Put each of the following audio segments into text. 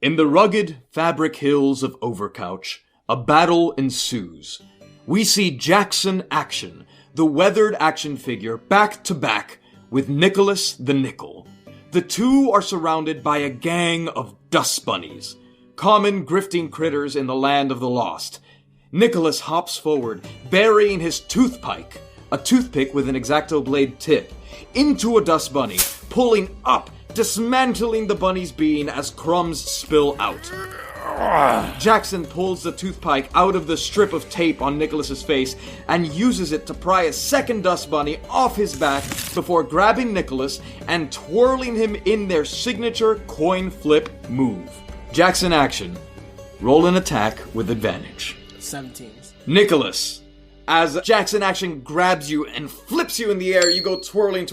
In the rugged fabric hills of Overcouch, a battle ensues. We see Jackson Action, the weathered action figure, back to back with Nicholas the Nickel. The two are surrounded by a gang of dust bunnies, common grifting critters in the land of the lost. Nicholas hops forward, burying his toothpike, a toothpick with an X-Acto blade tip, into a dust bunny, pulling up, dismantling the bunny's being as crumbs spill out. Jackson pulls the toothpick out of the strip of tape on Nicholas's face and uses it to pry a second dust bunny off his back before grabbing Nicholas and twirling him in their signature coin flip move. Jackson Action. Roll an attack with advantage. 17. Nicholas. As Jackson Action grabs you and flips you in the air, you go twirling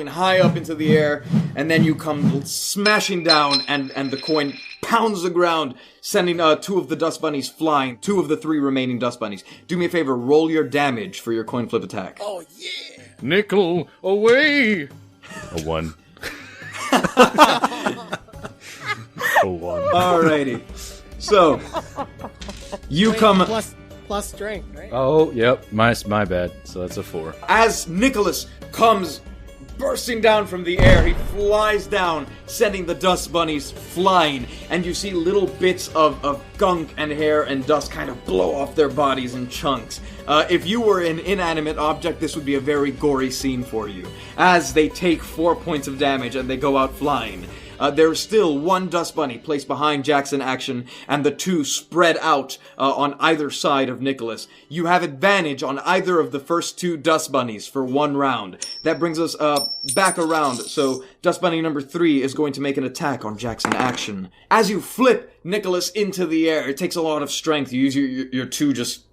high up into the air, and then you come smashing down, and the coin pounds the ground, sending 2 of the dust bunnies flying, 2 of the 3 remaining dust bunnies. Do me a favor, roll your damage for your coin flip attack. Oh, yeah! Nickel, away! A 1. A 1. Alrighty. So, you come... Plus strength, right? Oh, yep, my bad. So that's a 4. As Nicholas comes bursting down from the air, he flies down, sending the dust bunnies flying, and you see little bits of gunk and hair and dust kind of blow off their bodies in chunks. If you were an inanimate object, this would be a very gory scene for you, as they take 4 points of damage and they go out flying. There's still 1 dust bunny placed behind Jackson Action, and the 2 spread out on either side of Nicholas. You have advantage on either of the first 2 dust bunnies for 1 round. That brings us back around, so dust bunny number 3 is going to make an attack on Jackson Action. As you flip Nicholas into the air, it takes a lot of strength. You use your 2 just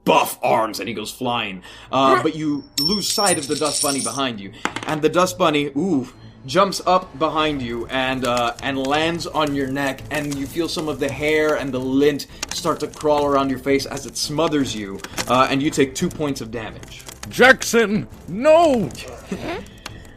buff arms and he goes flying. But you lose sight of the dust bunny behind you. And the dust bunny, jumps up behind you and lands on your neck, and you feel some of the hair and the lint start to crawl around your face as it smothers you, and you take 2 points of damage. Jackson, no!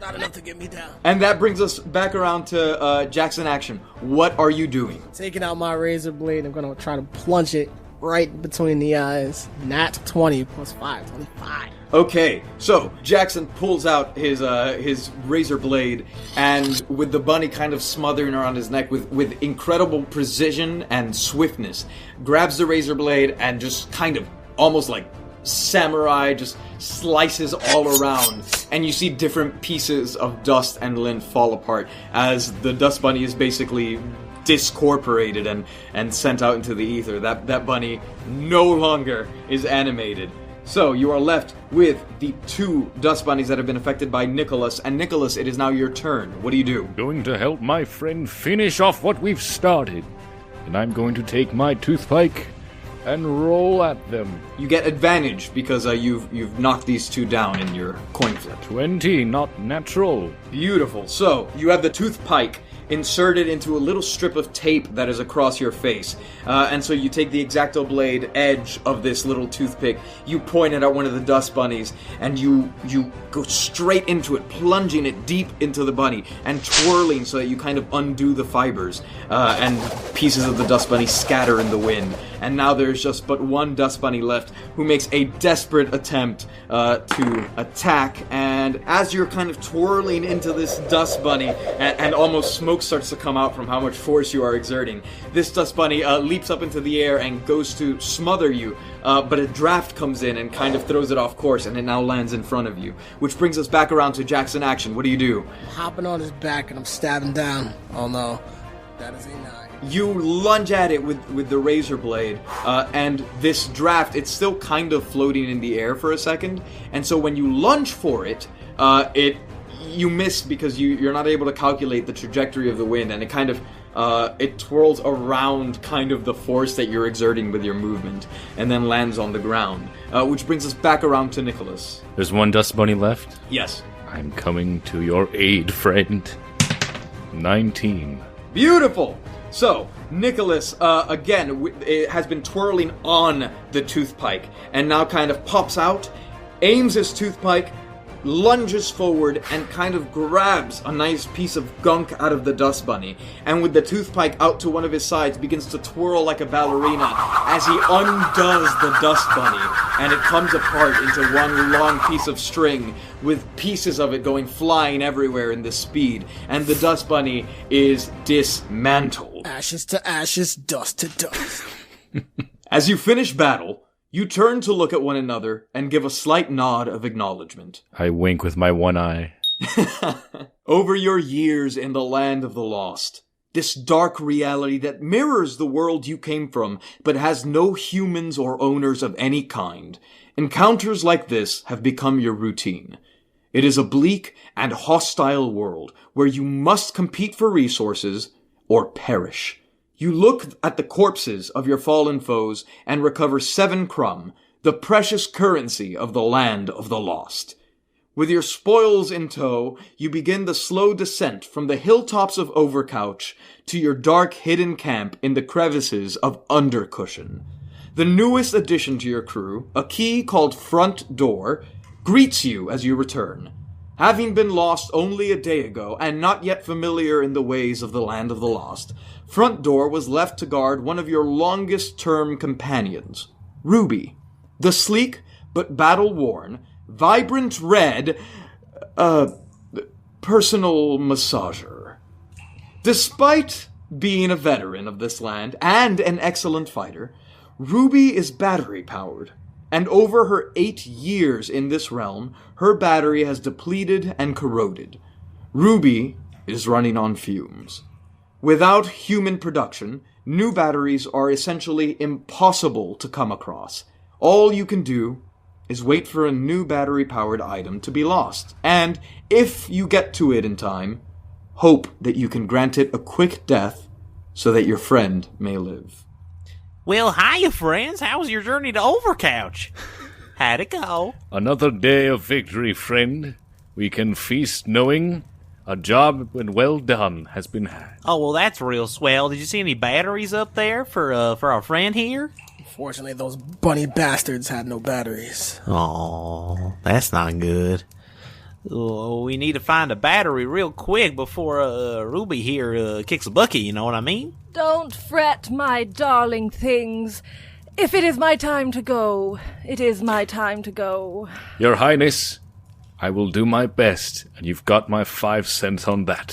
Not enough to get me down. And that brings us back around to Jackson Action. What are you doing? Taking out my razor blade, I'm gonna try to plunge it right between the eyes. Nat 20 plus 5, 25. Okay, so Jackson pulls out his razor blade, and with the bunny kind of smothering around his neck with incredible precision and swiftness, grabs the razor blade and just kind of almost like samurai just slices all around, and you see different pieces of dust and lint fall apart as the dust bunny is basically discorporated and sent out into the ether. That bunny no longer is animated. So, you are left with the 2 dust bunnies that have been affected by Nicholas. And Nicholas, it is now your turn. What do you do? Going to help my friend finish off what we've started. And I'm going to take my toothpick and roll at them. You get advantage because you've knocked these 2 down in your coin flip. 20, not natural. Beautiful. So, you have the toothpick inserted into a little strip of tape that is across your face. And so you take the X-Acto blade edge of this little toothpick, you point it at one of the dust bunnies, and you go straight into it, plunging it deep into the bunny, and twirling so that you kind of undo the fibers, and pieces of the dust bunny scatter in the wind. And now there's just but 1 dust bunny left, who makes a desperate attempt to attack, and as you're kind of twirling into this dust bunny, and almost smoke starts to come out from how much force you are exerting, this dust bunny leaps up into the air and goes to smother you, but a draft comes in and kind of throws it off course, and it now lands in front of you. Which brings us back around to Jackson Action. What do you do? I'm hopping on his back and I'm stabbing down. Oh no, that is a 9. You lunge at it with the razor blade, and this draft, it's still kind of floating in the air for a second, and so when you lunge for it, you miss because you're not able to calculate the trajectory of the wind, and it kind of it twirls around kind of the force that you're exerting with your movement, and then lands on the ground, which brings us back around to Nicholas. There's 1 dust bunny left? Yes. I'm coming to your aid, friend. 19. Beautiful! So, Nicholas, again, has been twirling on the toothpick, and now kind of pops out, aims his toothpick, lunges forward and kind of grabs a nice piece of gunk out of the dust bunny, and with the toothpick out to one of his sides begins to twirl like a ballerina as he undoes the dust bunny, and it comes apart into one long piece of string with pieces of it going flying everywhere in this speed, and the dust bunny is dismantled. Ashes to ashes, dust to dust. As you finish battle, you turn to look at one another and give a slight nod of acknowledgement. I wink with my one eye. Over your years in the land of the lost, this dark reality that mirrors the world you came from but has no humans or owners of any kind, encounters like this have become your routine. It is a bleak and hostile world where you must compete for resources or perish. You look at the corpses of your fallen foes and recover 7 crumb, the precious currency of the land of the lost. With your spoils in tow, you begin the slow descent from the hilltops of Overcouch to your dark hidden camp in the crevices of Undercushion. The newest addition to your crew, a key called Front Door, greets you as you return. Having been lost only a day ago and not yet familiar in the ways of the land of the lost, Front Door was left to guard one of your longest-term companions, Ruby, the sleek but battle-worn, vibrant red, personal massager. Despite being a veteran of this land and an excellent fighter, Ruby is battery-powered, and over her 8 years in this realm, her battery has depleted and corroded. Ruby is running on fumes. Without human production, new batteries are essentially impossible to come across. All you can do is wait for a new battery-powered item to be lost, and, if you get to it in time, hope that you can grant it a quick death so that your friend may live. Well, hiya, friends. How was your journey to Overcouch? How'd it go? Another day of victory, friend. We can feast knowing a job well done has been had. Oh, well, that's real swell. Did you see any batteries up there for our friend here? Unfortunately, those bunny bastards had no batteries. Oh, that's not good. Oh, we need to find a battery real quick before Ruby here kicks a bucket, you know what I mean? Don't fret, my darling things. If it is my time to go, it is my time to go. Your Highness, I will do my best, and you've got my 5 cents on that.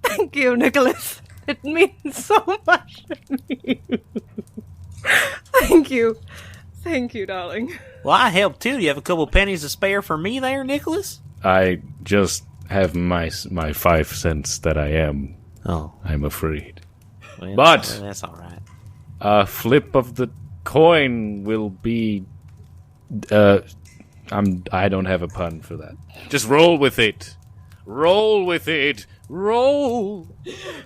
Thank you, Nicholas. It means so much to me. Thank you. Thank you, darling. Well, I helped too. Do you have a couple pennies to spare for me there, Nicholas? I just have my 5 cents that I am. Oh. I'm afraid. Well, But that's all right. a flip of the coin will be... I don't have a pun for that. Just roll with it. Roll with it. Roll.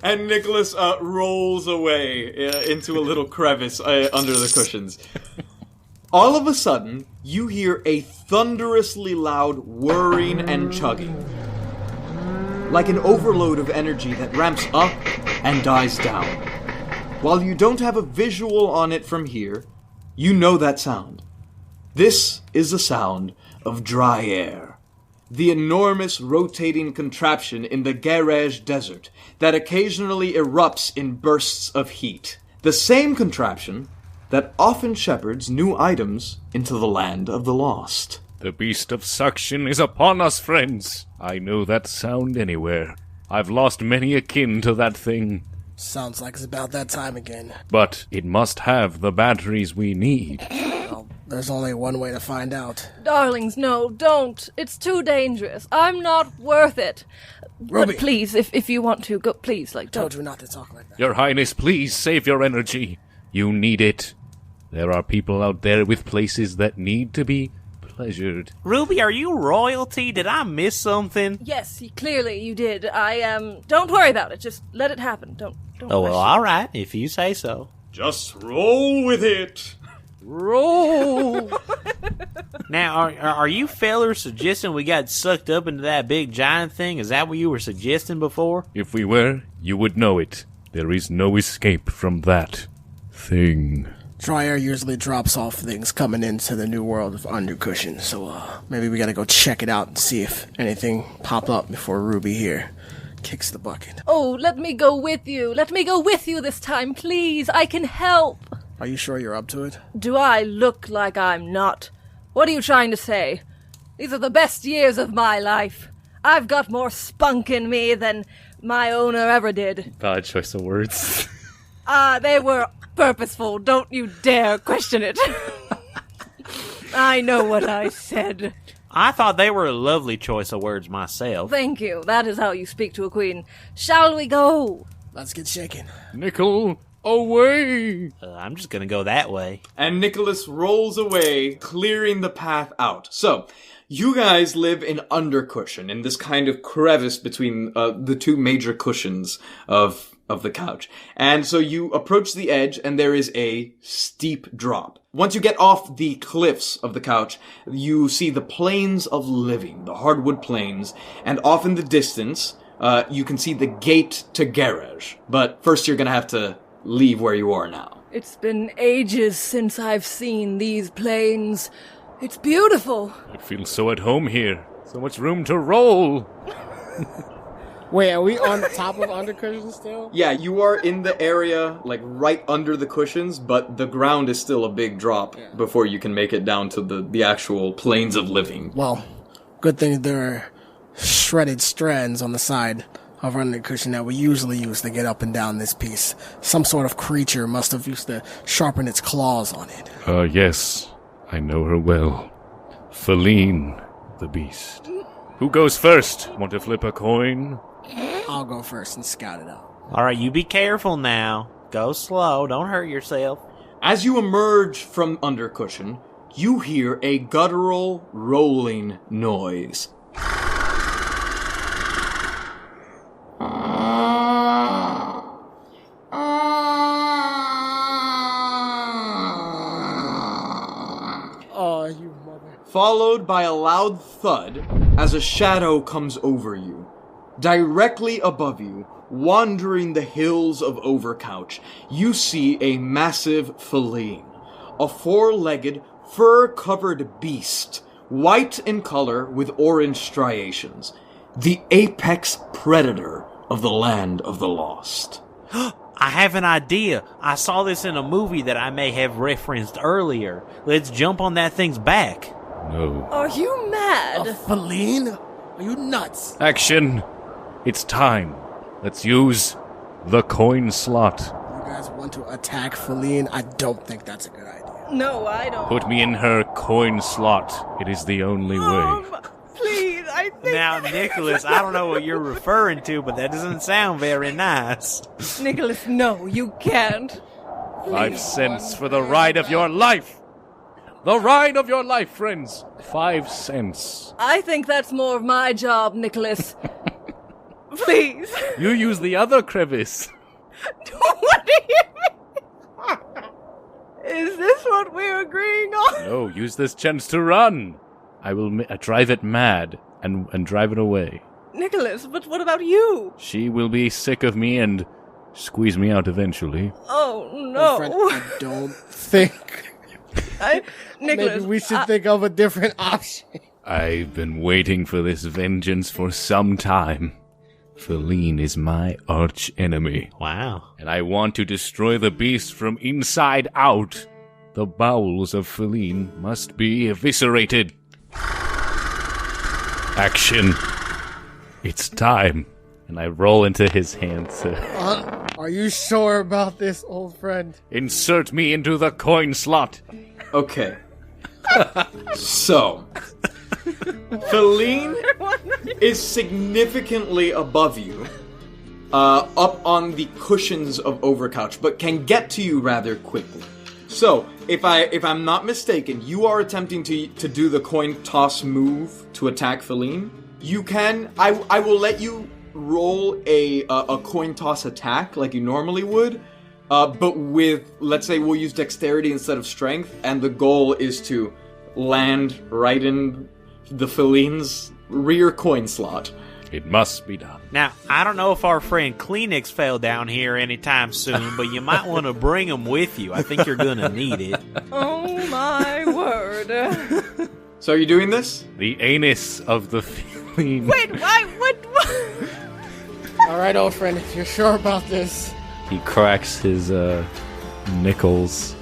And Nicholas rolls away into a little crevice under the cushions. All of a sudden, you hear a thunderously loud whirring and chugging. Like an overload of energy that ramps up and dies down. While you don't have a visual on it from here, you know that sound. This is the sound of dry air. The enormous rotating contraption in the Garage Desert that occasionally erupts in bursts of heat. The same contraption that often shepherds new items into the land of the lost. The beast of suction is upon us, friends. I know that sound anywhere. I've lost many a kin to that thing. Sounds like it's about that time again. But it must have the batteries we need. Well, there's only one way to find out. Darlings, no, don't. It's too dangerous. I'm not worth it. Ruby. But please, if you want to, go. Please, Told don't. you not to talk like that. Your Highness, please save your energy. You need it. There are people out there with places that need to be pleasured. Ruby, are you royalty? Did I miss something? Yes, clearly you did. Don't worry about it. Just let it happen. Don't Oh, well, question. all right, if you say so. Just roll with it. Roll. Now, are you fellers suggesting we got sucked up into that big giant thing? Is that what you were suggesting before? If we were, you would know it. There is no escape from that thing. Dry air usually drops off things coming into the new world of Undercushion, so maybe we gotta go check it out and see if anything popped up before Ruby here kicks the bucket. Oh, let me go with you. Let me go with you this time, please. I can help. Are you sure you're up to it? Do I look like I'm not? What are you trying to say? These are the best years of my life. I've got more spunk in me than my owner ever did. Bad choice of words. They were purposeful. Don't you dare question it. I know what I said. I thought they were a lovely choice of words myself. Thank you. That is how you speak to a queen. Shall we go? Let's get shaking. Nickel, away! I'm just gonna go that way. And Nicholas rolls away, clearing the path out. So, you guys live in Undercushion, in this kind of crevice between the two major cushions of the couch. And so you approach the edge, and there is a steep drop. Once you get off the cliffs of the couch, you see the plains of living, the hardwood plains, and off in the distance, you can see the gate to Garage. But first you're gonna have to leave where you are now. It's been ages since I've seen these plains. It's beautiful. It feels so at home here. So much room to roll. Wait, are we on top of Undercushion still? Yeah, you are in the area, like, right under the cushions, but the ground is still a big drop before you can make it down to the actual plains of living. Well, good thing there are shredded strands on the side of Undercushion that we usually use to get up and down this piece. Some sort of creature must have used to sharpen its claws on it. Yes. I know her well. Feline, the beast. Who goes first? Want to flip a coin? I'll go first and scout it out. Alright, you be careful now. Go slow, don't hurt yourself. As you emerge from Undercushion, you hear a guttural, rolling noise. Oh, you mother. Followed by a loud thud as a shadow comes over you. Directly above you, wandering the hills of Overcouch, you see a massive feline. A four-legged, fur-covered beast, white in color with orange striations. The apex predator of the land of the lost. I have an idea. I saw this in a movie that I may have referenced earlier. Let's jump on that thing's back. No. Are you mad? A feline? Are you nuts? Action! It's time. Let's use the coin slot. You guys want to attack Feline? I don't think that's a good idea. No, I don't. Put me in her coin slot. It is the only way. Please, I think... Now, Nicholas, I don't know what you're referring to, but that doesn't sound very nice. Nicholas, no, you can't. 5 cents for the ride of your life! The ride of your life, friends! 5 cents. I think that's more of my job, Nicholas. Please. You use the other crevice. What do you mean? Is this what we're agreeing on? No, use this chance to run. I will drive it mad and drive it away. Nicholas, but what about you? She will be sick of me and squeeze me out eventually. Oh, My no. friend, I don't think... Nicholas, Maybe we should think of a different option. I've been waiting for this vengeance for some time. Feline is my arch enemy, Wow. and I want to destroy the beast from inside out. The bowels of Feline must be eviscerated. Action. It's time. And I roll into his hands. Are you sure about this, old friend? Insert me into the coin slot. Okay. So, Feline is significantly above you, up on the cushions of Overcouch, but can get to you rather quickly. So, if I'm not mistaken, you are attempting to do the coin toss move to attack Feline. You can. I will let you roll a coin toss attack like you normally would. But with, let's say we'll use dexterity instead of strength, and the goal is to land right in the Feline's rear coin slot. It must be done. Now, I don't know if our friend Kleenex fell down here anytime soon, but you might want to bring him with you. I think you're going to need it. Oh, my word. So are you doing this? The anus of the feline. Wait, why? What? All right, old friend, if you're sure about this. He cracks his nickels.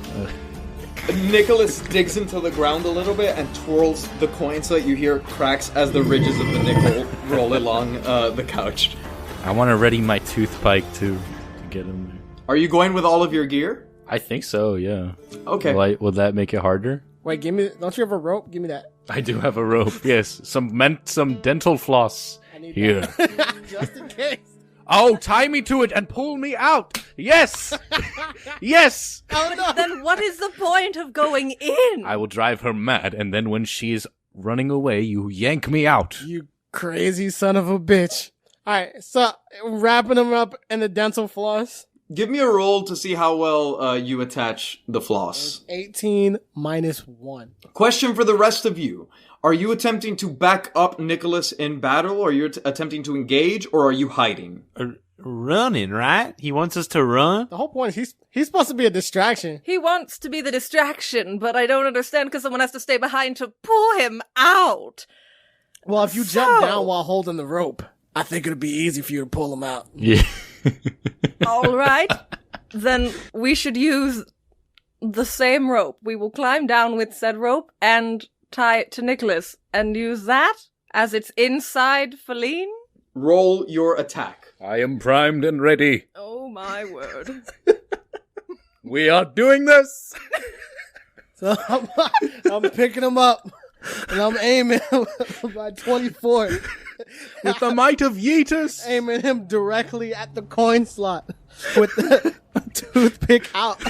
Nicholas digs into the ground a little bit and twirls the coin so that you hear cracks as the ridges of the nickel roll along the couch. I want to ready my toothpick to get him there. Are you going with all of your gear? I think so, yeah. Okay. Will that make it harder? Wait, don't you have a rope? Give me that. I do have a rope, yes. Some dental floss I need here. that. Just in case. Oh, tie me to it and pull me out. Yes. Yes. Oh, no. Then what is the point of going in? I will drive her mad, and then when she is running away, you yank me out. You crazy son of a bitch. All right, so wrapping him up in the dental floss. Give me a roll to see how well you attach the floss. 18 minus 1. Question for the rest of you. Are you attempting to back up Nicholas in battle, or are you attempting to engage, or are you hiding? Running, right? He wants us to run? The whole point is he's supposed to be a distraction. He wants to be the distraction, but I don't understand because someone has to stay behind to pull him out. Well, if you jump down while holding the rope, I think it'd be easy for you to pull him out. Yeah. All right. Then we should use the same rope. We will climb down with said rope and tie it to Nicholas and use that as it's inside Feline. Roll your attack. I am primed and ready. Oh my word. We are doing this. So I'm picking him up and I'm aiming by 24. With the might of Yeetus. Aiming him directly at the coin slot with the toothpick out.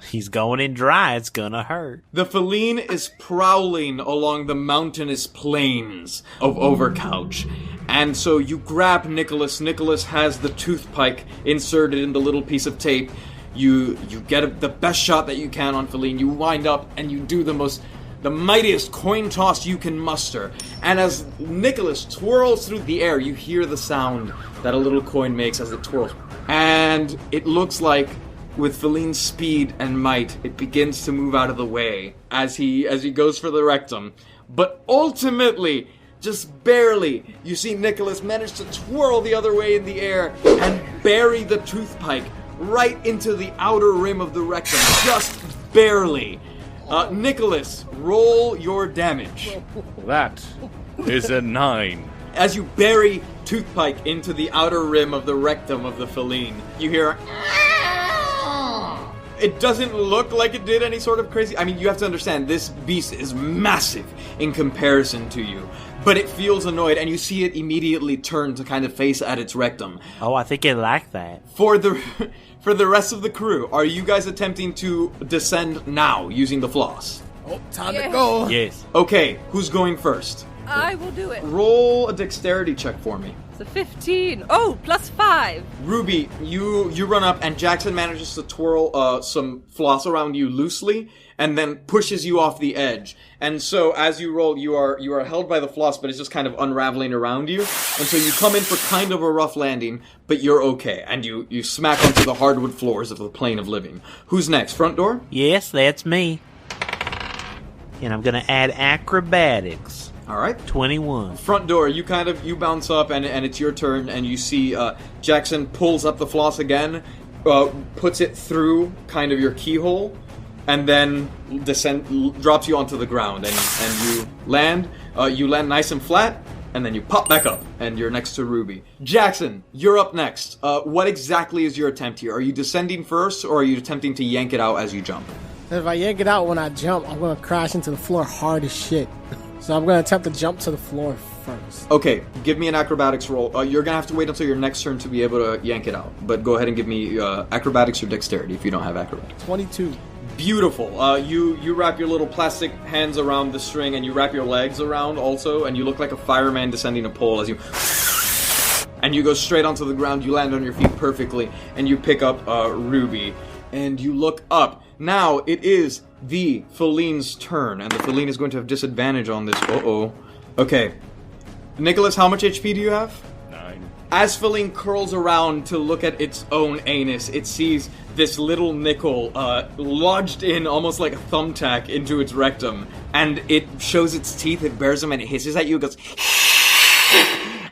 He's going in dry. It's gonna hurt. The feline is prowling along the mountainous plains of Overcouch. And so you grab Nicholas. Nicholas has the toothpick inserted in the little piece of tape. You get the best shot that you can on Feline. You wind up and you do the mightiest coin toss you can muster. And as Nicholas twirls through the air, you hear the sound that a little coin makes as it twirls. And it looks like, with Feline's speed and might, it begins to move out of the way as he goes for the rectum. But ultimately, just barely, you see Nicholas manage to twirl the other way in the air and bury the toothpick right into the outer rim of the rectum. Just barely. Nicholas, roll your damage. That is a 9. As you bury toothpick into the outer rim of the rectum of the feline, you hear... It doesn't look like it did any sort of crazy... I mean, you have to understand, this beast is massive in comparison to you. But it feels annoyed, and you see it immediately turn to kind of face at its rectum. Oh, I think it liked that. For the rest of the crew, are you guys attempting to descend now using the floss? Oh, time to go. Yes. Okay, who's going first? I will do it. Roll a dexterity check for me. It's a 15. Oh, plus 5. Ruby, you run up, and Jackson manages to twirl some floss around you loosely, and then pushes you off the edge. And so, as you roll, you are held by the floss, but it's just kind of unraveling around you. And so you come in for kind of a rough landing, but you're okay. And you smack onto the hardwood floors of the plane of living. Who's next? Front door? Yes, that's me. And I'm gonna add acrobatics. All right. 21. Front door, you bounce up, and it's your turn, and you see Jackson pulls up the floss again, puts it through kind of your keyhole, and then drops you onto the ground, and you land. You land nice and flat, and then you pop back up, and you're next to Ruby. Jackson, you're up next. What exactly is your attempt here? Are you descending first, or are you attempting to yank it out as you jump? If I yank it out when I jump, I'm going to crash into the floor hard as shit. So I'm going to attempt to jump to the floor first. Okay, give me an acrobatics roll. You're going to have to wait until your next turn to be able to yank it out. But go ahead and give me acrobatics or dexterity if you don't have acrobatics. 22. Beautiful. You wrap your little plastic hands around the string, and you wrap your legs around also, and you look like a fireman descending a pole as you... And you go straight onto the ground, you land on your feet perfectly, and you pick up Ruby. And you look up. Now it is the Feline's turn, and the Feline is going to have disadvantage on this. Uh-oh. Okay. Nicholas, how much HP do you have? As Feline curls around to look at its own anus, it sees this little nickel lodged in almost like a thumbtack into its rectum, and it shows its teeth, it bares them, and it hisses at you, it goes...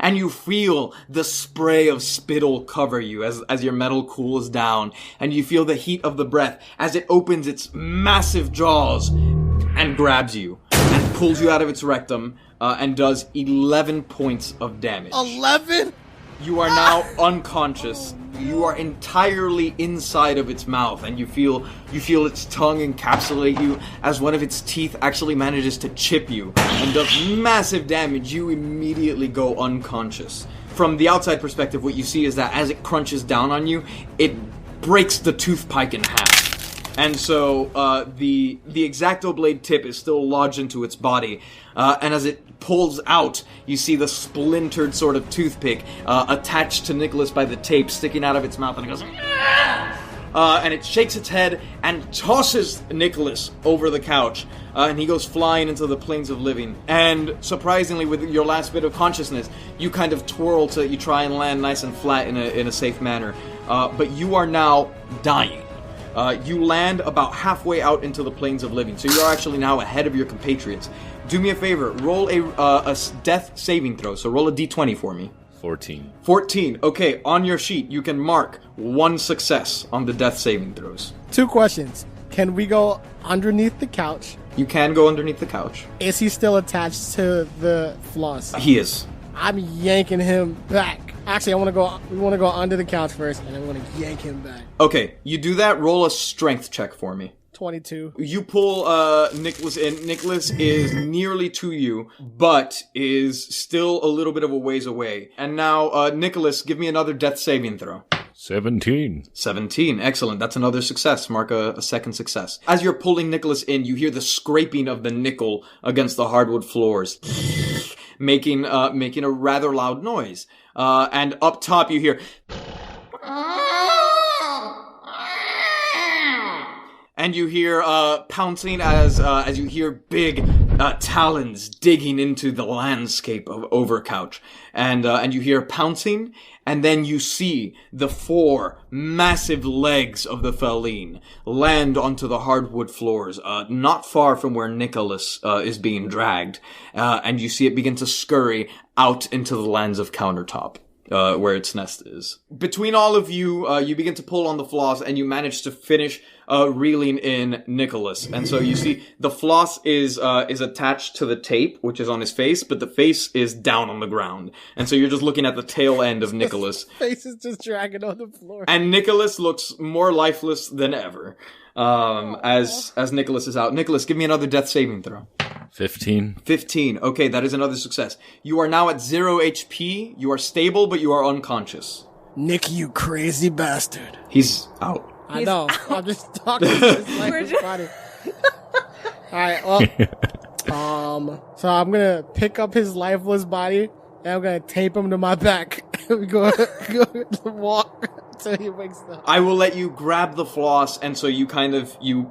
And you feel the spray of spittle cover you as your metal cools down, and you feel the heat of the breath as it opens its massive jaws and grabs you, and pulls you out of its rectum, and does 11 points of damage. 11? You are now unconscious. You are entirely inside of its mouth, and you feel its tongue encapsulate you as one of its teeth actually manages to chip you and does massive damage. You immediately go unconscious. From the outside perspective, what you see is that as it crunches down on you, it breaks the tooth pike in half. And so the X-Acto blade tip is still lodged into its body, and as it pulls out, you see the splintered sort of toothpick attached to Nicholas by the tape sticking out of its mouth, and it goes... and it shakes its head and tosses Nicholas over the couch, and he goes flying into the planes of living. And surprisingly, with your last bit of consciousness, you kind of twirl to you try and land nice and flat in a safe manner, but you are now dying. You land about halfway out into the planes of living, so you are actually now ahead of your compatriots. Do me a favor, roll a death saving throw, so roll a d20 for me. 14. 14, okay, on your sheet, you can mark 1 success on the death saving throws. 2 questions. Can we go underneath the couch? You can go underneath the couch. Is he still attached to the floss? He is. I'm yanking him back. Actually, we want to go under the couch first, and I'm going to yank him back. Okay, you do that, roll a strength check for me. 22. You pull Nicholas in. Nicholas is nearly to you, but is still a little bit of a ways away. And now, Nicholas, give me another death saving throw. 17. 17, excellent. That's another success. Mark a second success. As you're pulling Nicholas in, you hear the scraping of the nickel against the hardwood floors, making a rather loud noise. And up top you hear... And you hear pouncing as you hear big talons digging into the landscape of Overcouch, and you hear pouncing, and then you see the 4 massive legs of the feline land onto the hardwood floors, not far from where Nicholas is being dragged, and you see it begin to scurry out into the lands of Countertop. Where its nest is. Between all of you, you begin to pull on the floss, and you manage to finish reeling in Nicholas. And so you see the floss is attached to the tape, which is on his face, but the face is down on the ground. And so you're just looking at the tail end of Nicholas. His face is just dragging on the floor. And Nicholas looks more lifeless than ever. As Nicholas is out. Nicholas, give me another death saving throw. 15. 15. Okay, that is another success. You are now at 0 HP. You are stable, but you are unconscious. Nick, you crazy bastard. He's out. I know. I'm just talking to his lifeless body. Alright, well. So I'm gonna pick up his lifeless body, and I'm gonna tape him to my back. We go walk until he wakes up. I will let you grab the floss, and so you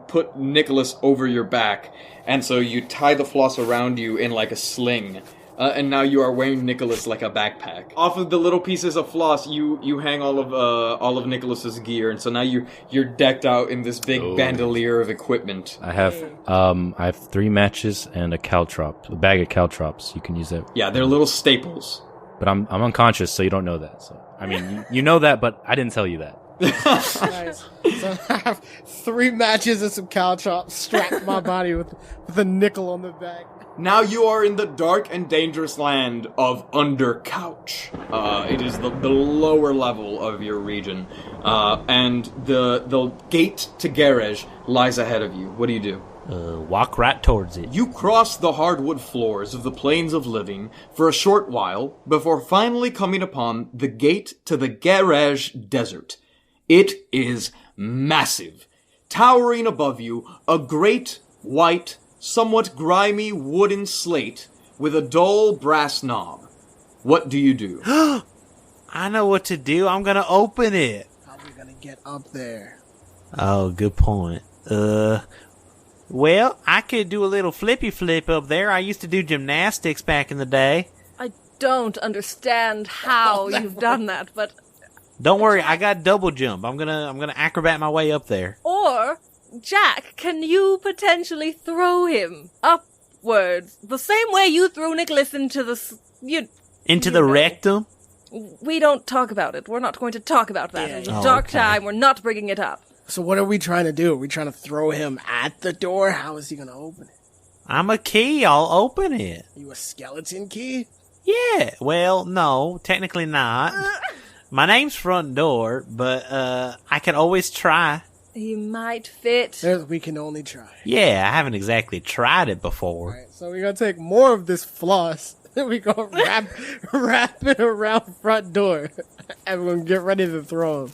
put Nicholas over your back, and so you tie the floss around you in like a sling. And now you are wearing Nicholas like a backpack. Off of the little pieces of floss, you hang all of Nicholas's gear, and so now you're decked out in this big bandolier of equipment. I have 3 matches and a caltrop, a bag of caltrops. You can use that. Yeah, they're little staples. But I'm unconscious, so you don't know that. So I mean, you know that, but I didn't tell you that. Nice. So I have 3 matches and some caltrops strapped to my body with a nickel on the back. Now you are in the dark and dangerous land of Undercouch. It is the lower level of your region. And the gate to Garage lies ahead of you. What do you do? Walk right towards it. You cross the hardwood floors of the Plains of Living for a short while before finally coming upon the gate to the Garage Desert. It is massive. Towering above you, a great white, somewhat grimy wooden slate with a dull brass knob. What do you do? I know what to do. I'm gonna open it. How are we gonna get up there? Oh, good point. Well, I could do a little flippy flip up there. I used to do gymnastics back in the day. I don't understand how you've done that, but... Don't worry, I got double jump. I'm gonna acrobat my way up there. Or, Jack, can you potentially throw him upwards? The same way you threw Nicholas into the... Into the rectum? We don't talk about it. We're not going to talk about that. It's a dark time. We're not bringing it up. So what are we trying to do? Are we trying to throw him at the door? How is he going to open it? I'm a key. I'll open it. Are you a skeleton key? Yeah. Well, no, technically not. My name's Front Door, but I can always try. He might fit. We can only try. Yeah, I haven't exactly tried it before. All right, so we're going to take more of this floss. Then we go wrap it around Front Door. And we're going to get ready to throw him.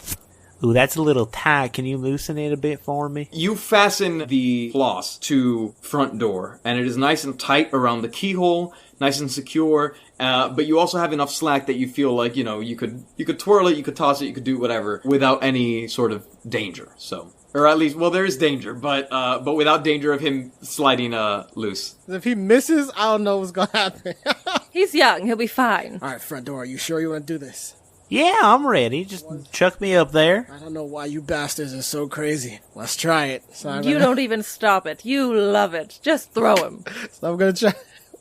Ooh, that's a little tight. Can you loosen it a bit for me? You fasten the floss to Front Door, and it is nice and tight around the keyhole, nice and secure, but you also have enough slack that you feel like, you could twirl it, you could toss it, you could do whatever without any sort of danger. So, or at least, well, there is danger, but without danger of him sliding loose. If he misses, I don't know what's going to happen. He's young. He'll be fine. All right, Front Door, are you sure you want to do this? Yeah, I'm ready. Just chuck me up there. I don't know why you bastards are so crazy. Let's try it. So You don't even stop it. You love it. Just throw him. So I'm going to try.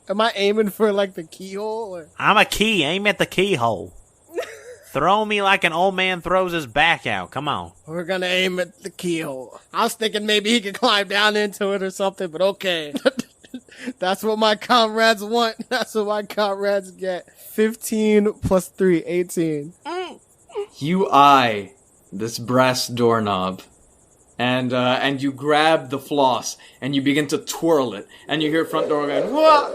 Am I aiming for, the keyhole? Or? I'm a key. Aim at the keyhole. Throw me like an old man throws his back out. Come on. We're going to aim at the keyhole. I was thinking maybe he could climb down into it or something, but okay. That's what my comrades want. That's what my comrades get. 15 plus 3, 18. You eye this brass doorknob, and you grab the floss, and you begin to twirl it, and you hear Front Door going, "Wah!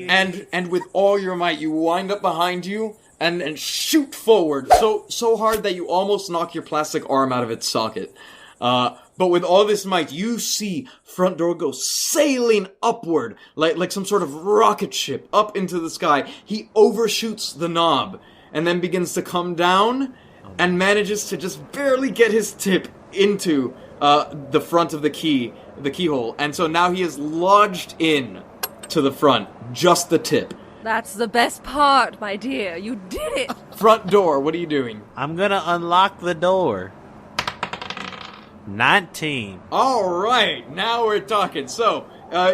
And with all your might, you wind up behind you and shoot forward so hard that you almost knock your plastic arm out of its socket. But with all this might, you see Front Door go sailing upward like some sort of rocket ship up into the sky. He overshoots the knob and then begins to come down and manages to just barely get his tip into the front of the keyhole. And so now he is lodged in to the front, just the tip. That's the best part, my dear. You did it. Front Door, what are you doing? I'm gonna unlock the door. 19. Alright, now we're talking. So,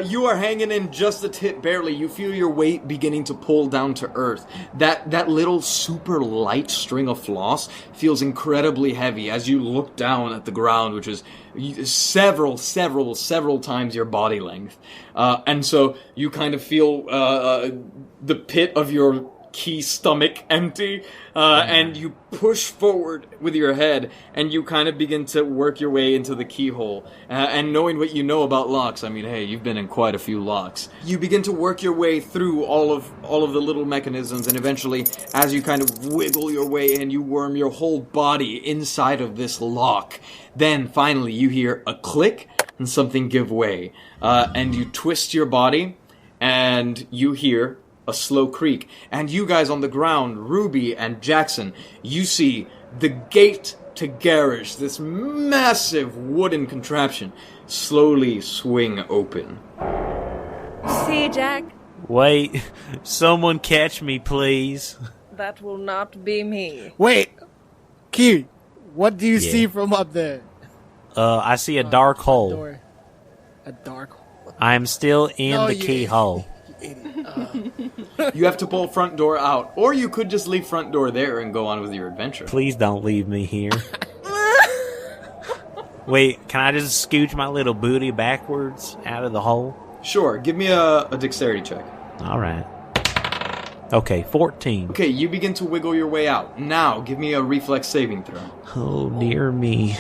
you are hanging in just the tip barely. You feel your weight beginning to pull down to earth. That little super light string of floss feels incredibly heavy as you look down at the ground, which is several times your body length. And so you kind of feel the pit of your key stomach empty, and you push forward with your head, and you kind of begin to work your way into the keyhole. And knowing what you know about locks, I mean, hey, you've been in quite a few locks. You begin to work your way through all of the little mechanisms, and eventually, as you kind of wiggle your way in, you worm your whole body inside of this lock. Then, finally, you hear a click and something give way. And you twist your body, and you hear a slow creak. And you guys on the ground, Ruby and Jackson, you see the gate to garage, this massive wooden contraption, slowly swing open. See, Jack? Wait, someone catch me, please. That will not be me. Wait, Key, what do you see from up there? I see a dark hole. Door. A dark hole? I am still in the keyhole. You have to pull Front Door out, or you could just leave Front Door there and go on with your adventure. Please don't leave me here. Wait, can I just scooch my little booty backwards out of the hole? Sure, give me a dexterity check. Alright. Okay, 14. Okay, you begin to wiggle your way out. Now, give me a reflex saving throw. Oh, dear me.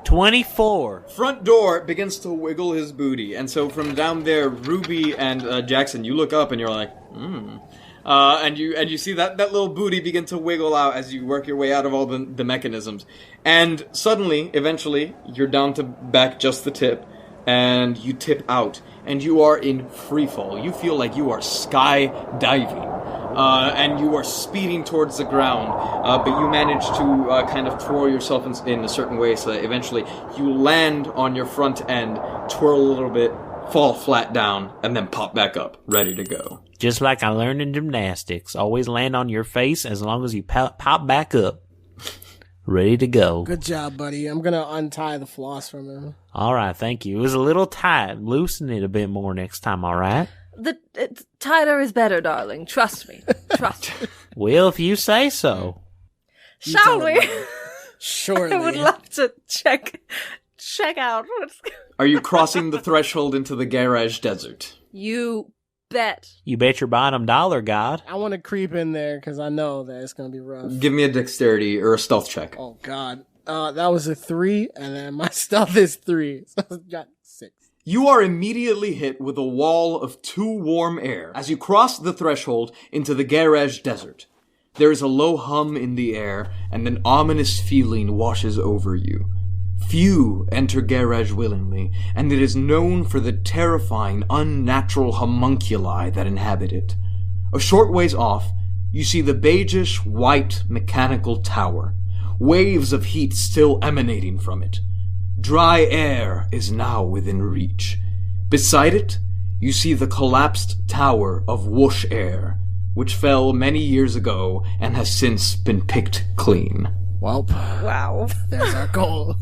24. Front Door begins to wiggle his booty, and so from down there, Ruby and Jackson, you look up and you're like, and you see that little booty begin to wiggle out as you work your way out of all the mechanisms. And suddenly, eventually, you're down to back just the tip, and you tip out, and you are in free fall. You feel like you are skydiving. And you are speeding towards the ground, but you manage to kind of twirl yourself in a certain way so that eventually you land on your front end, twirl a little bit, fall flat down, and then pop back up, ready to go. Just like I learned in gymnastics. Always land on your face as long as you pop back up. Ready to go. Good job, buddy. I'm gonna untie the floss from him. All right, thank you. It was a little tight. Loosen it a bit more next time, all right? Tighter is better, darling. Trust me. Trust me. Well, if you say so. Shall we? Surely. I would love to check out. Are you crossing the threshold into the garage desert? You bet. You bet your bottom dollar, God. I want to creep in there because I know that it's gonna be rough. Give me a dexterity or a stealth check. Oh God. That was a 3, and then my stealth is 3, so I got 6. You are immediately hit with a wall of too warm air as you cross the threshold into the garage desert. There is a low hum in the air, and an ominous feeling washes over you. Few enter garage willingly, and it is known for the terrifying, unnatural homunculi that inhabit it. A short ways off, you see the beigeish, white, mechanical tower, waves of heat still emanating from it. Dry air is now within reach. Beside it, you see the collapsed tower of Whoosh Air, which fell many years ago and has since been picked clean. Welp. Wow. There's our goal.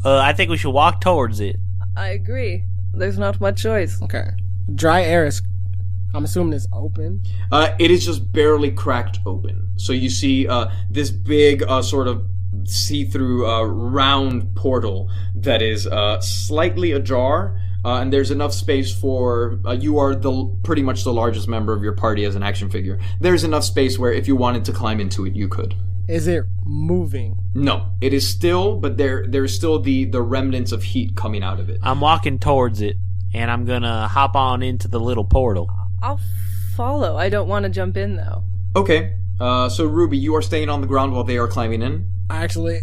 I think we should walk towards it. I agree. There's not much choice. Okay. Dry air is, I'm assuming it's open. It is just barely cracked open. So you see this big sort of see-through round portal that is slightly ajar, and there's enough space for you are pretty much the largest member of your party as an action figure. There's enough space where if you wanted to climb into it, you could. Is it moving? No, it is still, but there's still the remnants of heat coming out of it. I'm walking towards it, and I'm gonna hop on into the little portal. I'll follow. I don't want to jump in, though. Okay, so Ruby, you are staying on the ground while they are climbing in? Actually,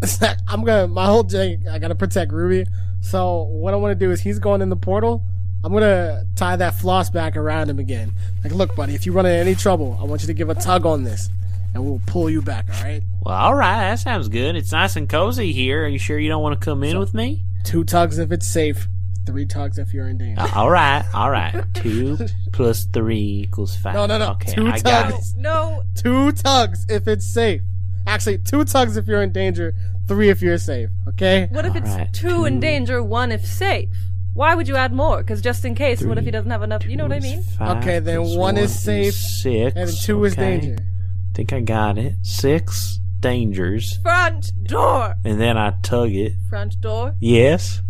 my whole thing, I gotta protect Ruby. So what I want to do is he's going in the portal. I'm gonna tie that floss back around him again. Like, look, buddy, if you run into any trouble, I want you to give a tug on this, and we'll pull you back, alright? Well, alright, that sounds good. It's nice and cozy here. Are you sure you don't want to come in with me? 2 tugs if it's safe, 3 tugs if you're in danger. Alright. 2 plus 3 equals 5. No. Okay, 2 I got it. tugs. No. 2 tugs if it's safe. Actually, 2 tugs if you're in danger, 3 if you're safe, okay? What if it's Alright, 2 in danger, 1 if safe? Why would you add more? Because just in case, what if he doesn't have enough? You know what I mean? Okay, then 1 is safe, 6, and 2 is danger. Think I got it. 6 dangers. Front door! And then I tug it. Front door? Yes?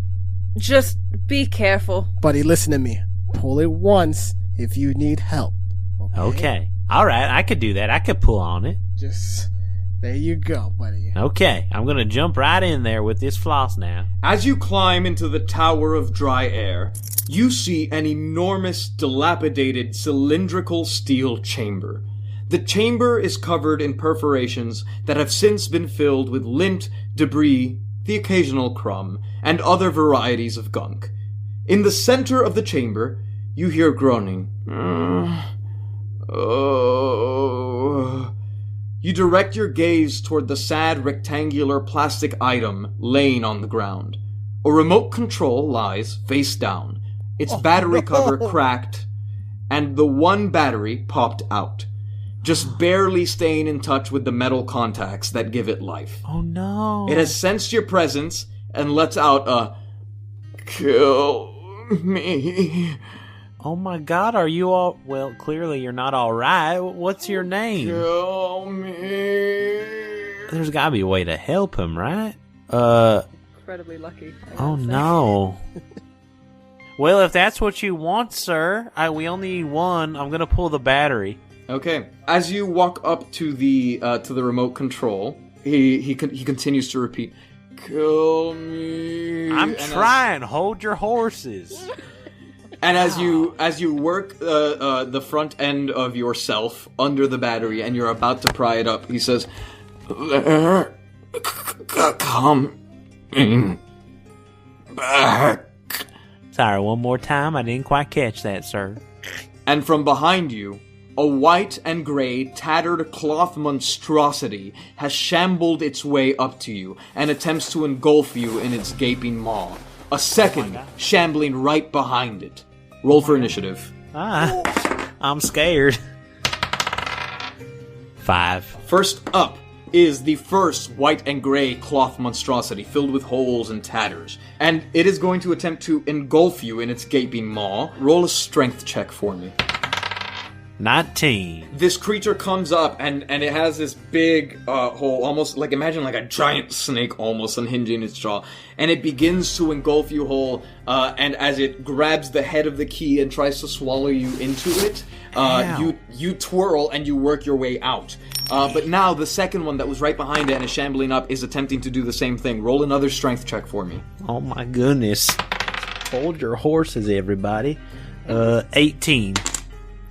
Just be careful. Buddy, listen to me. Pull it once if you need help. Okay. Alright, I could do that. I could pull on it. Just, there you go, buddy. Okay, I'm gonna jump right in there with this floss now. As you climb into the Tower of Dry Air, you see an enormous, dilapidated, cylindrical steel chamber. The chamber is covered in perforations that have since been filled with lint, debris, the occasional crumb, and other varieties of gunk. In the center of the chamber, you hear groaning. You direct your gaze toward the sad rectangular plastic item laying on the ground. A remote control lies face down, its battery cover cracked, and the one battery popped out, just barely staying in touch with the metal contacts that give it life. Oh no. It has sensed your presence and lets out a "Kill me. Oh my god, are you all... Well, clearly you're not alright. What's your name? Kill me." There's gotta be a way to help him, right? Incredibly lucky. Oh no. Well, if that's what you want, sir, we only need 1. I'm gonna pull the battery. Okay. As you walk up to the remote control, he continues to repeat, "Kill me." I'm trying. Hold your horses. And as you work the front end of yourself under the battery and you're about to pry it up, he says, "They're coming back." Sorry, one more time. I didn't quite catch that, sir. And from behind you, a white and gray, tattered cloth monstrosity has shambled its way up to you and attempts to engulf you in its gaping maw. a second shambling right behind it. Roll for initiative. I'm scared. 5. First up is the first white and gray cloth monstrosity filled with holes and tatters. And it is going to attempt to engulf you in its gaping maw. Roll a strength check for me. 19. This creature comes up and it has this big hole, almost like, imagine like a giant snake almost unhinging its jaw. And it begins to engulf you whole, and as it grabs the head of the key and tries to swallow you into it, you twirl and you work your way out. But now the second one that was right behind it and is shambling up is attempting to do the same thing. Roll another strength check for me. Oh my goodness. Hold your horses, everybody. 18.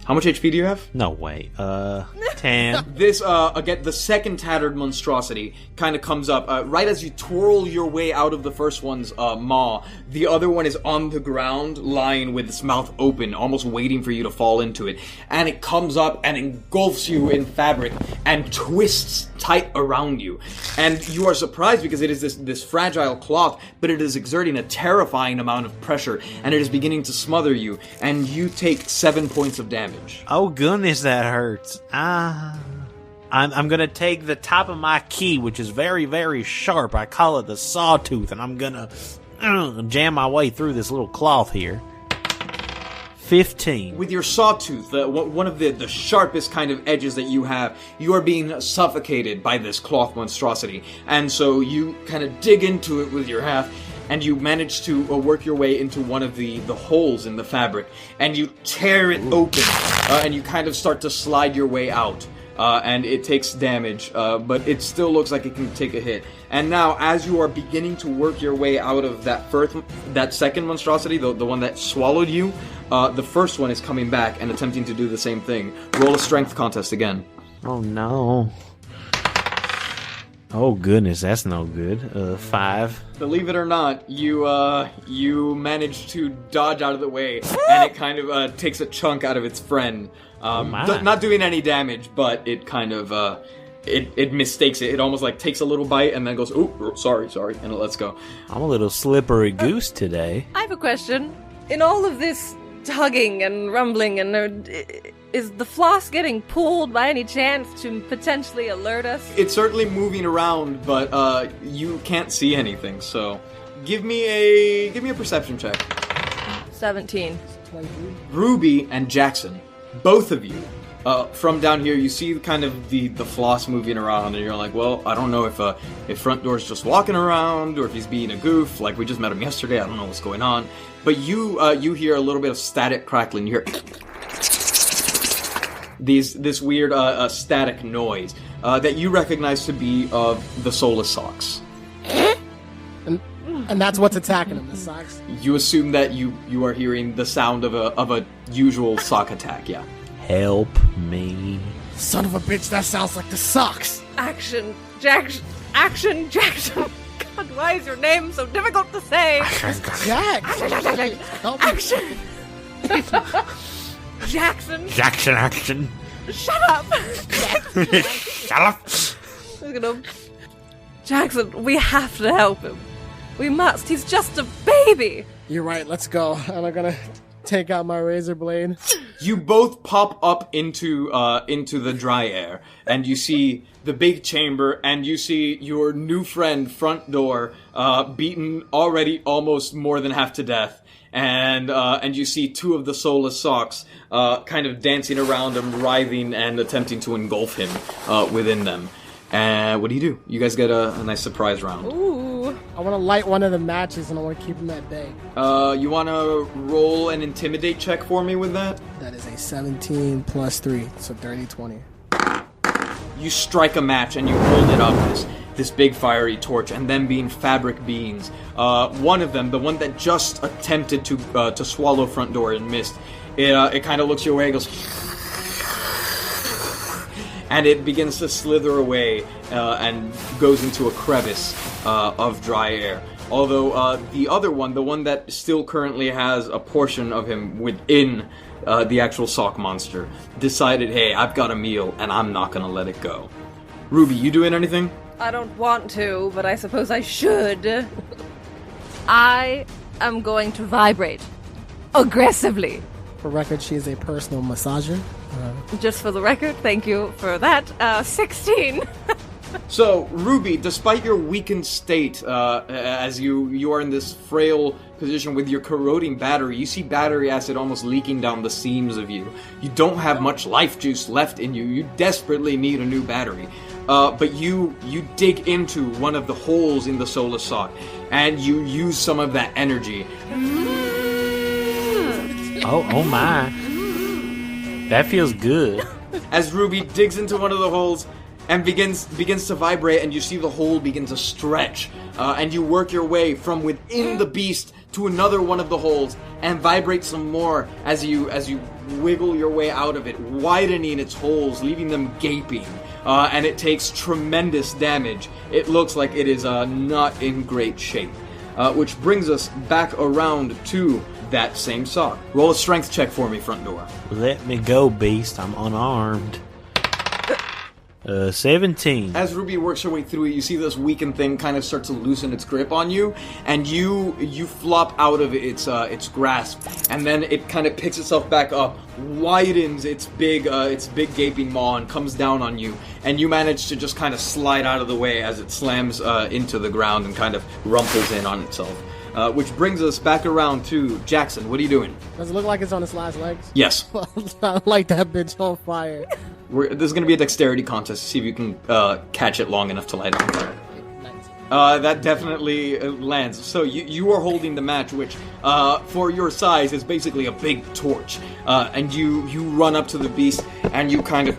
How much HP do you have? No way. 10. This, again, the second tattered monstrosity kind of comes up. Right as you twirl your way out of the first one's maw, the other one is on the ground, lying with its mouth open, almost waiting for you to fall into it. And it comes up and engulfs you in fabric and twists tight around you. And you are surprised because it is this fragile cloth, but it is exerting a terrifying amount of pressure, and it is beginning to smother you, and you take 7 points of damage. Oh goodness, that hurts. I'm gonna take the top of my key, which is very, very sharp. I call it the sawtooth, and I'm gonna jam my way through this little cloth here. 15. With your sawtooth, one of the sharpest kind of edges that you have, you are being suffocated by this cloth monstrosity. And so you kind of dig into it with your half, and you manage to work your way into one of the holes in the fabric, and you tear it open, and you kind of start to slide your way out. And it takes damage, but it still looks like it can take a hit. And now, as you are beginning to work your way out of that second monstrosity, the one that swallowed you, the first one is coming back and attempting to do the same thing. Roll a strength contest again. Oh no. Oh goodness, that's no good. 5. Believe it or not, you manage to dodge out of the way, and it kind of takes a chunk out of its friend. Not doing any damage, but it kind of it mistakes it. It almost like takes a little bite and then goes, "Oh, sorry," and it lets go. I'm a little slippery goose today. I have a question. In all of this tugging and rumbling, and is the floss getting pulled by any chance to potentially alert us? It's certainly moving around, but you can't see anything. So, give me a perception check. 17. Ruby and Jackson, both of you, from down here, you see kind of the floss moving around, and you're like, well, I don't know if Front Door's just walking around or if he's being a goof. Like, we just met him yesterday. I don't know what's going on. But you hear a little bit of static crackling. You hear this weird static noise that you recognize to be of the soulless socks. And that's what's attacking him, the socks. You assume that you are hearing the sound of a usual sock attack, yeah. Help me. Son of a bitch, that sounds like the socks. Action, Jackson. God, why is your name so difficult to say? Jack! Help me. Action! Jackson! Action. Shut up! Shut up! Jackson, we have to help him. We must. He's just a baby. You're right, let's go. And I'm gonna take out my razor blade. You both pop up into the dry air, and you see the big chamber, and you see your new friend Front Door beaten already almost more than half to death, and you see two of the soulless socks kind of dancing around him, writhing and attempting to engulf him within them. And what do? You guys get a nice surprise round. Ooh. I want to light one of the matches and I want to keep him at bay. You want to roll an intimidate check for me with that? That is a 17 plus 3, so 30-20. You strike a match and you hold it up, this big fiery torch, and them being fabric beings. One of them, the one that just attempted to swallow Front Door and missed, it kind of looks your way and goes, and it begins to slither away and goes into a crevice of dry air. Although the other one, the one that still currently has a portion of him within the actual sock monster, decided, hey, I've got a meal and I'm not going to let it go. Ruby, you doing anything? I don't want to, but I suppose I should. I am going to vibrate. Aggressively. For record, she is a personal massager. Just for the record, thank you for that. 16. So, Ruby, despite your weakened state, as you are in this frail position with your corroding battery, you see battery acid almost leaking down the seams of you. You don't have much life juice left in you. You desperately need a new battery. But you dig into one of the holes in the solar sock, and you use some of that energy. Oh my. That feels good. As Ruby digs into one of the holes and begins to vibrate, and you see the hole begin to stretch, and you work your way from within the beast to another one of the holes and vibrate some more as you wiggle your way out of it, widening its holes, leaving them gaping, and it takes tremendous damage. It looks like it is not in great shape, which brings us back around to that same sock. Roll a strength check for me, front door. Let me go, beast. I'm unarmed. 17. As Ruby works her way through it, you see this weakened thing kind of start to loosen its grip on you, and you flop out of its grasp, and then it kind of picks itself back up, widens its big gaping maw, and comes down on you, and you manage to just kind of slide out of the way as it slams into the ground and kind of rumples in on itself. Which brings us back around to Jackson. What are you doing? Does it look like it's on its last legs? Yes. I like that bitch on fire. This is going to be a dexterity contest to see if you can catch it long enough to light it on fire. That definitely lands. So you are holding the match, which for your size is basically a big torch. And you run up to the beast and you kind of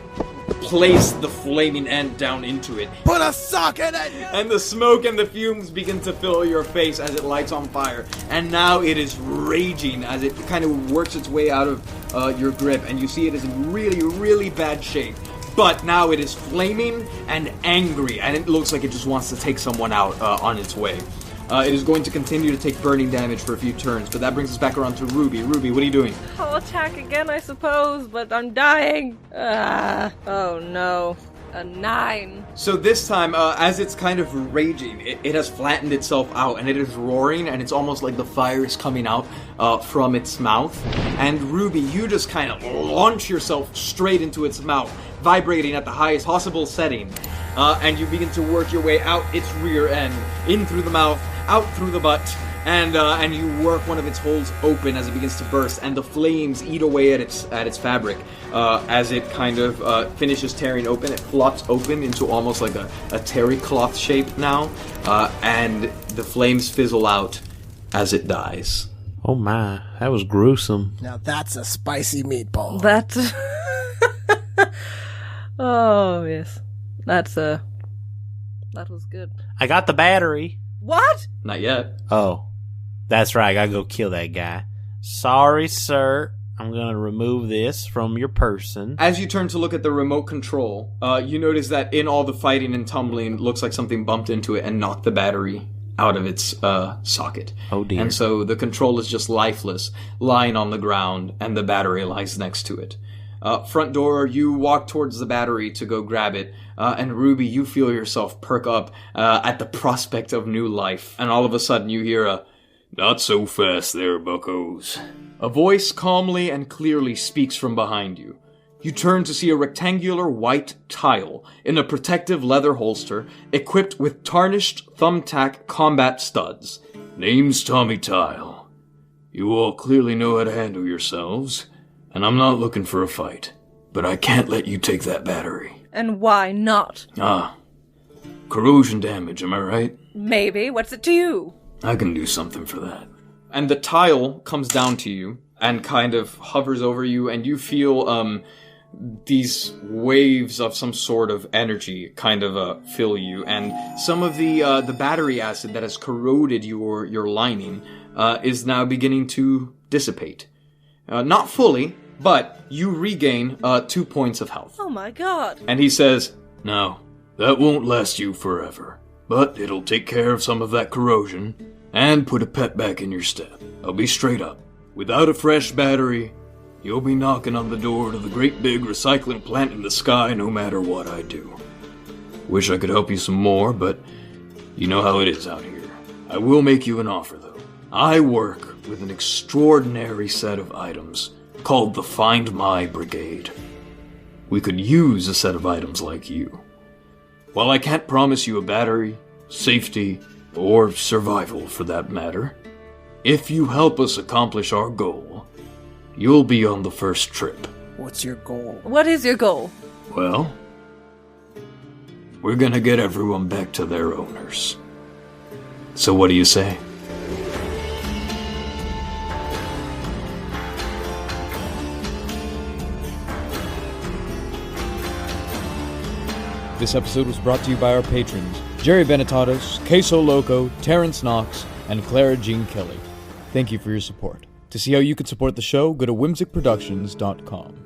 place the flaming end down into it. Put a sock in it! And the smoke and the fumes begin to fill your face as it lights on fire. And now it is raging as it kind of works its way out of your grip. And you see it is in really, really bad shape. But now it is flaming and angry. And it looks like it just wants to take someone out on its way. It is going to continue to take burning damage for a few turns. But that brings us back around to Ruby. Ruby, what are you doing? I'll attack again, I suppose, but I'm dying. Oh no. A 9. So this time, as it's kind of raging, it has flattened itself out, and it is roaring, and it's almost like the fire is coming out from its mouth. And Ruby, you just kind of launch yourself straight into its mouth, vibrating at the highest possible setting. And you begin to work your way out its rear end, in through the mouth, out through the butt, and you work one of its holes open as it begins to burst, and the flames eat away at its fabric. As it kind of finishes tearing open, it flops open into almost like a terry cloth shape now, and the flames fizzle out as it dies. Oh my, that was gruesome. Now that's a spicy meatball. That. Oh, yes. That was good. I got the battery. What? Not yet. Oh, that's right. I gotta go kill that guy. Sorry, sir. I'm gonna remove this from your person. As you turn to look at the remote control, you notice that in all the fighting and tumbling, it looks like something bumped into it and knocked the battery out of its socket. Oh dear. And so the control is just lifeless, lying on the ground, and the battery lies next to it. Front door, you walk towards the battery to go grab it, and Ruby, you feel yourself perk up at the prospect of new life, and all of a sudden you hear a, "Not so fast there, buckos." A voice calmly and clearly speaks from behind you. You turn to see a rectangular white tile in a protective leather holster, equipped with tarnished thumbtack combat studs. "Name's Tommy Tile. You all clearly know how to handle yourselves. And I'm not looking for a fight, but I can't let you take that battery." And why not? Corrosion damage, am I right? Maybe. What's it to you? I can do something for that. And the tile comes down to you and kind of hovers over you, and you feel these waves of some sort of energy kind of fill you, and some of the battery acid that has corroded your lining is now beginning to dissipate. Not fully, but you regain 2 points of health. Oh my god. And he says, "Now, that won't last you forever, but it'll take care of some of that corrosion and put a pep back in your step. I'll be straight up. Without a fresh battery, you'll be knocking on the door to the great big recycling plant in the sky no matter what I do. Wish I could help you some more, but you know how it is out here. I will make you an offer, though. I work with an extraordinary set of items called the Find My Brigade. We could use a set of items like you. While I can't promise you a battery, safety, or survival for that matter, if you help us accomplish our goal, you'll be on the first trip. What's your goal? What is your goal? Well, we're gonna get everyone back to their owners. So what do you say? This episode was brought to you by our patrons, Jerry Benetatos, Queso Loco, Terrence Knox, and Clara Jean Kelly. Thank you for your support. To see how you can support the show, go to whimsicproductions.com.